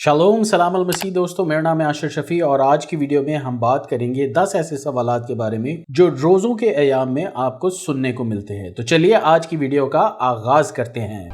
Shalom सलाम अल मसीह दोस्तों, मेरा नाम है आशिर शफी और आज की वीडियो में हम बात करेंगे 10 ऐसे सवालात के बारे में जो रोज़ों के अयाम में आपको सुनने को मिलते हैं। तो चलिए आज की वीडियो का आगाज करते हैं।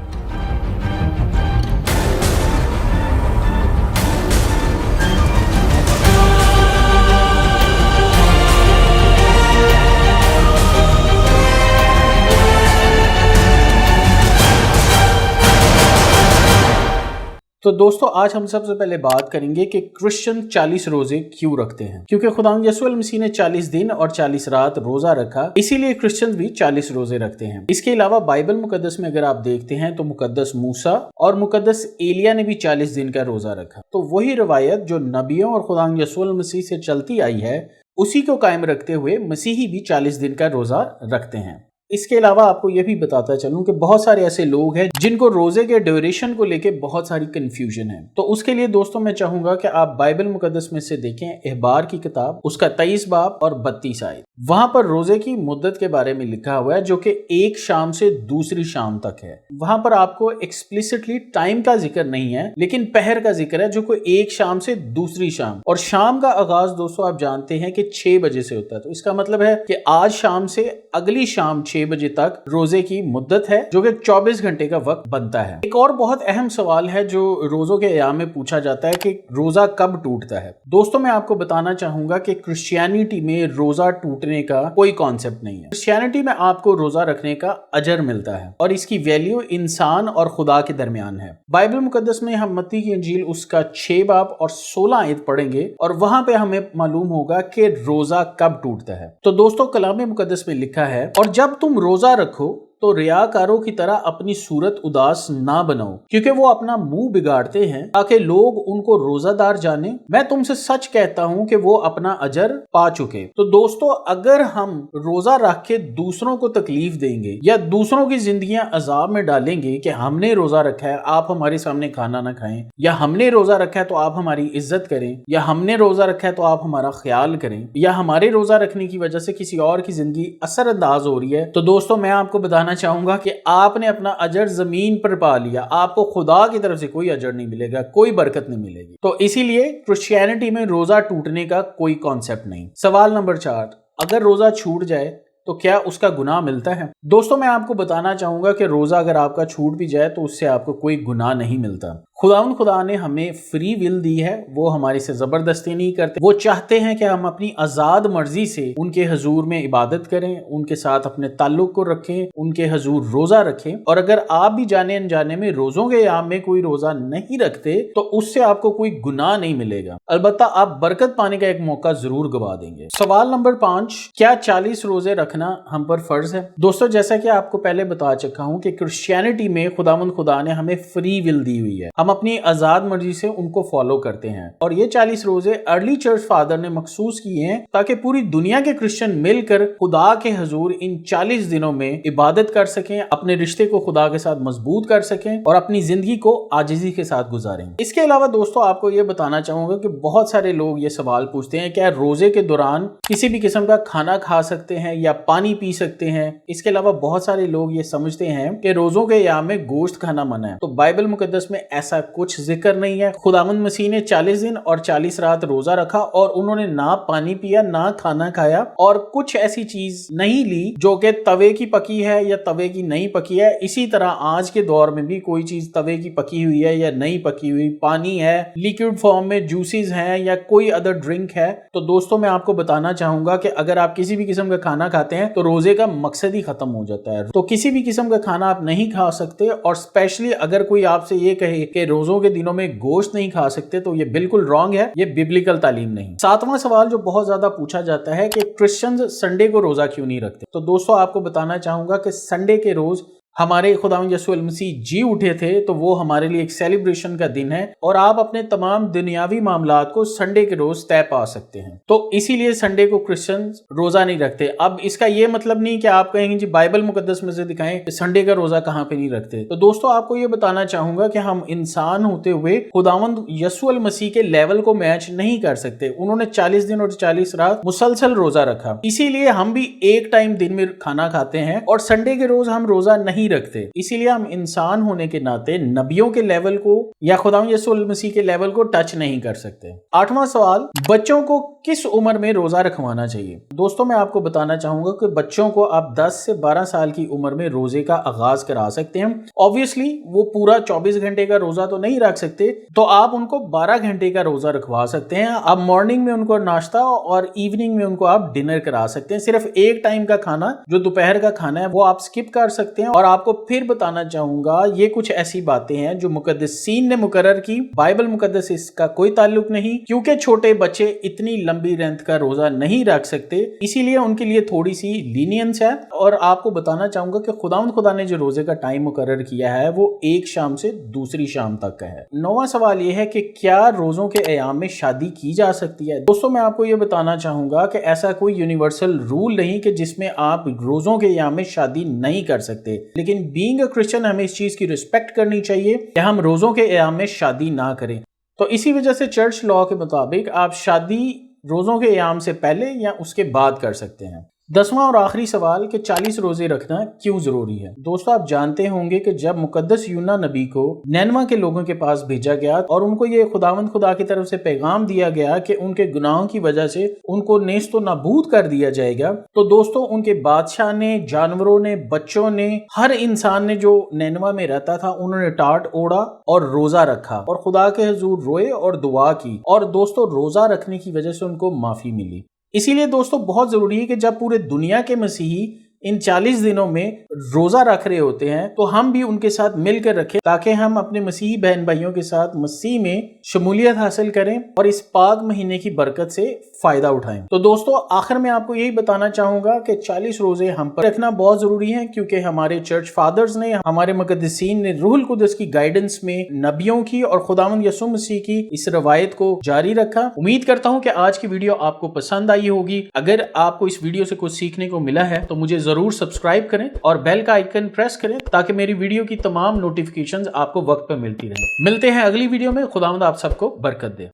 तो दोस्तों आज हम सबसे पहले बात करेंगे कि क्रिश्चियन 40 रोजे क्यों रखते हैं। क्योंकि खुदावंद यीशु मसीह ने 40 दिन और 40 रात रोजा रखा, इसीलिए क्रिश्चियन भी 40 रोजे रखते हैं। इसके अलावा बाइबल मुकद्दस में अगर आप देखते हैं तो मुकद्दस मूसा और मुकद्दस एलिया ने भी 40 दिन का रोजा रखा। तो वही रवायत जो नबियों और खुदावंद यीशु मसीह से चलती आई है, उसी को कायम रखते हुए मसीही भी 40 दिन का रोजा रखते हैं। इसके अलावा आपको यह भी बताता चलूं कि बहुत सारे ऐसे लोग हैं जिनको रोजे के ड्यूरेशन को लेके बहुत सारी कंफ्यूजन है। तो उसके लिए दोस्तों मैं चाहूंगा कि आप बाइबल मुकद्दस में से देखें एहबार की किताब, उसका 23 बाब और 32 आयत। वहां पर रोजे की मुद्दत के बारे में लिखा हुआ है जो कि एक शाम से दूसरी शाम तक है। वहां पर आपको एक्सप्लिसिटली टाइम का जिक्र नहीं है, लेकिन पहर का जिक्र है जो कि एक शाम से दूसरी शाम, और शाम का आगाज दोस्तों आप जानते हैं कि 6 बजे से होता है। तो इसका मतलब है कि आज शाम से अगली शाम 6 बजे तक रोजे की मुद्दत है, जो कि 24 घंटे का वक्त बनता है। एक और बहुत अहम सवाल है जो रोजों के अयाम में पूछा जाता है कि रोजा कब टूटता है। दोस्तों मैं आपको बताना चाहूंगा कि क्रिश्चियनिटी में रोजा टूटने का कोई कॉन्सेप्ट नहीं है। क्रिश्चियनिटी में आपको रोजा रखने का अजर मिलता है और इसकी वैल्यू इंसान और खुदा के दरमियान है। बाइबल मुकद्दस में हम मत्ती की इंजील उसका 6 बाब और 16 आयत पढ़ेंगे और वहां पे हमें मालूम होगा कि रोजा कब टूटता है। तो दोस्तों कलाम मुकद्दस में लिखा है, और जब तुम रोजा रखो तो रियाकारों की तरह अपनी सूरत उदास ना बनाओ, क्योंकि वो अपना मुंह बिगाड़ते हैं ताकि लोग उनको रोजादार जाने। मैं तुमसे सच कहता हूं कि वो अपना अजर पा चुके। तो दोस्तों अगर हम रोजा रख के दूसरों को तकलीफ देंगे या दूसरों की जिंदगियां अजाब में डालेंगे कि हमने रोजा रखा है आप हमारे सामने खाना ना खाएं, या हमने रोजा रखा है तो आप हमारी इज्जत करें, या हमने रोजा रखा है तो आप हमारा ख्याल करें, या हमारे रोजा रखने की वजह से किसी और की जिंदगी असरअंदाज हो रही है, तो दोस्तों मैं आपको बताना चाहूंगा कि आपने अपना अजर जमीन पर पा लिया। आपको खुदा की तरफ से कोई अजर नहीं मिलेगा, कोई बरकत नहीं मिलेगी। तो इसीलिए क्रिश्चियनिटी में रोजा टूटने का कोई कॉन्सेप्ट नहीं। सवाल नंबर 4, अगर रोजा छूट जाए तो क्या उसका गुनाह मिलता है? दोस्तों मैं आपको बताना चाहूंगा कि रोजा अगर आपका छूट भी जाए तो उससे आपको कोई गुनाह नहीं मिलता। खुदा ने हमें फ्री विल दी है, वो हमारी से जबरदस्ती नहीं करते। वो चाहते हैं कि हम अपनी आजाद मर्जी से उनके हजूर में इबादत करें, उनके साथ अपने ताल्लुक को रखें, उनके हजूर रोजा रखें। और अगर आप भी जाने अनजाने में रोजों के याम में कोई रोजा नहीं रखते तो उससे आपको कोई गुनाह नहीं मिलेगा, अलबत्ता आप बरकत पाने का एक मौका जरूर गवा देंगे। सवाल नंबर 5, क्या 40 रोजे रखना हम पर फर्ज है? दोस्तों जैसा कि आपको पहले बता चुका हूं कि क्रिश्चियनिटी में खुदा ने हमें फ्री विल दी हुई है, हम अपनी आजाद मर्जी से उनको फॉलो करते हैं। और ये 40 रोजे अर्ली चर्च फादर ने मखसूस किए हैं ताकि पूरी दुनिया के क्रिश्चियन मिलकर खुदा के हजूर इन 40 दिनों में इबादत कर सकें, अपने रिश्ते को खुदा के साथ मजबूत कर सकें और अपनी जिंदगी को आजिजी के साथ गुजारें। इसके अलावा दोस्तों आपको ये बताना चाहूंगा कि बहुत सारे लोग ये सवाल पूछते हैं क्या रोजे के दौरान किसी भी किस्म का खाना खा सकते हैं या पानी पी सकते हैं। इसके अलावा बहुत सारे लोग ये समझते हैं कि रोजों के याम में गोश्त खाना मना है। तो बाइबल मुकद्दस में ऐसा कुछ जिक्र नहीं है। खुदावंद मसीह ने 40 दिन और 40 रात रोजा रखा और उन्होंने ना पानी पिया ना खाना खाया और कुछ ऐसी चीज नहीं ली जो कि तवे की पकी है या तवे की नहीं पकी है। इसी तरह आज के दौर में भी कोई चीज तवे की पकी हुई है या नहीं पकी हुई, पानी है, लिक्विड फॉर्म में जूसेस हैं या कोई अदर ड्रिंक है, तो दोस्तों मैं आपको बताना चाहूंगा कि अगर आप किसी भी किस्म का खाना खाते हैं तो रोजे का मकसद ही खत्म हो जाता है। तो किसी भी किस्म का खाना आप नहीं खा सकते, और स्पेशली अगर कोई आपसे ये कहे कि रोजों के दिनों में गोश्त नहीं खा सकते तो ये बिल्कुल रॉन्ग है, ये बिब्लिकल तालीम नहीं। 7वां सवाल जो बहुत ज्यादा पूछा जाता है कि क्रिश्चियंस संडे को रोजा क्यों नहीं रखते? तो दोस्तों आपको बताना चाहूंगा कि संडे के रोज हमारे खुदावंद यीशु मसीह जी उठे थे, तो वो हमारे लिए एक सेलिब्रेशन का दिन है और आप अपने तमाम दुनियावी मामलात को संडे के रोज तय पा सकते हैं। तो इसीलिए संडे को क्रिश्चियन रोजा नहीं रखते। अब इसका ये मतलब नहीं कि आप कहेंगे जी बाइबल मुकद्दस में से दिखाएं कि संडे का रोजा कहाँ पे नहीं रखते। तो दोस्तों आपको ये बताना चाहूंगा कि हम इंसान होते हुए खुदावंद यीशु मसीह के लेवल को मैच नहीं कर सकते। उन्होंने 40 दिन और 40 रात मुसलसल रोजा रखा, इसीलिए हम भी एक टाइम दिन में खाना खाते हैं और संडे के रोज हम रोजा नहीं نہیں رکھتے، اسی لیے ہم انسان ہونے کے ناطے نبیوں کے لیول کو یا خداوند یسوع مسیح کے لیول کو ٹچ نہیں کر سکتے۔ 8واں سوال، بچوں کو کس عمر میں روزہ رکھوانا چاہیے؟ دوستوں میں آپ کو بتانا چاہوں گا کہ بچوں کو آپ 10 سے 12 سال کی عمر میں روزے کا آغاز کرا سکتے ہیں۔ obviously وہ پورا 24 گھنٹے کا روزہ تو نہیں رکھ سکتے، تو آپ ان کو 12 گھنٹے کا روزہ رکھوا سکتے ہیں۔ آپ مارننگ میں ان کو ناشتہ اور ایوننگ میں ان کو آپ ڈنر کرا سکتے ہیں۔ صرف ایک ٹائم کا کھانا جو دوپہر کا کھانا ہے وہ آپ سکپ کر سکتے ہیں۔ اور آپ کو پھر بتانا چاہوں گا یہ کچھ ایسی باتیں ہیں جو مقدسین نے مقرر کی، بائبل مقدس اس کا کوئی تعلق نہیں، کیونکہ چھوٹے بچے اتنی لمبی رینت کا روزہ نہیں رکھ سکتے، اسی لیے ان کے لیے تھوڑی سی لینینس ہے۔ اور آپ کو بتانا چاہوں گا کہ خدا نے جو روزے کا ٹائم مقرر کیا ہے وہ ایک شام سے دوسری شام تک کا ہے۔ 9واں سوال یہ ہے کہ کیا روزوں کے ایام میں شادی کی جا سکتی ہے؟ دوستوں میں آپ کو یہ بتانا چاہوں گا کہ ایسا کوئی یونیورسل رول نہیں کہ جس میں آپ روزوں کے ایام میں شادی نہیں کر سکتے، لیکن بینگ اے کرسچن ہمیں اس چیز کی رسپیکٹ کرنی چاہیے کہ ہم روزوں کے ایام میں شادی نہ کریں۔ تو اسی وجہ سے چرچ لاء کے مطابق آپ شادی روزوں کے ایام سے پہلے یا اس کے بعد کر سکتے ہیں۔ 10واں اور آخری سوال کہ 40 روزے رکھنا کیوں ضروری ہے؟ دوستو آپ جانتے ہوں گے کہ جب مقدس یونا نبی کو نینوا کے لوگوں کے پاس بھیجا گیا اور ان کو یہ خداوند خدا کی طرف سے پیغام دیا گیا کہ ان کے گناہوں کی وجہ سے ان کو نیست و نابود کر دیا جائے گا، تو دوستو ان کے بادشاہ نے، جانوروں نے، بچوں نے، ہر انسان نے جو نینوا میں رہتا تھا انہوں نے ٹاٹ اوڑا اور روزہ رکھا اور خدا کے حضور روئے اور دعا کی، اور دوستو روزہ رکھنے کی وجہ سے ان کو معافی ملی۔ اسی لیے دوستو بہت ضروری ہے کہ جب پورے دنیا کے مسیحی ان 40 دنوں میں روزہ رکھ رہے ہوتے ہیں تو ہم بھی ان کے ساتھ مل کر رکھیں، تاکہ ہم اپنے مسیحی بہن بھائیوں کے ساتھ مسیح میں شمولیت حاصل کریں اور اس پاک مہینے کی برکت سے فائدہ اٹھائیں۔ تو دوستو آخر میں آپ کو یہی بتانا چاہوں گا کہ 40 روزے ہم پر رکھنا بہت ضروری ہے، کیونکہ ہمارے چرچ فادرز نے، ہمارے مقدسین نے روح القدس کی گائیڈنس میں نبیوں کی اور خداوند یسوع مسیح کی اس روایت کو جاری رکھا۔ امید کرتا ہوں کہ آج کی ویڈیو آپ کو پسند آئی ہوگی۔ اگر آپ کو اس ویڈیو سے کچھ سیکھنے کو ملا ہے تو مجھے ضرور سبسکرائب کریں اور بیل کا آئیکن پریس کریں تاکہ میری ویڈیو کی تمام نوٹیفیکیشنز آپ کو وقت پر ملتی رہیں۔ ملتے ہیں اگلی ویڈیو میں، خداوند آپ سب کو برکت دے۔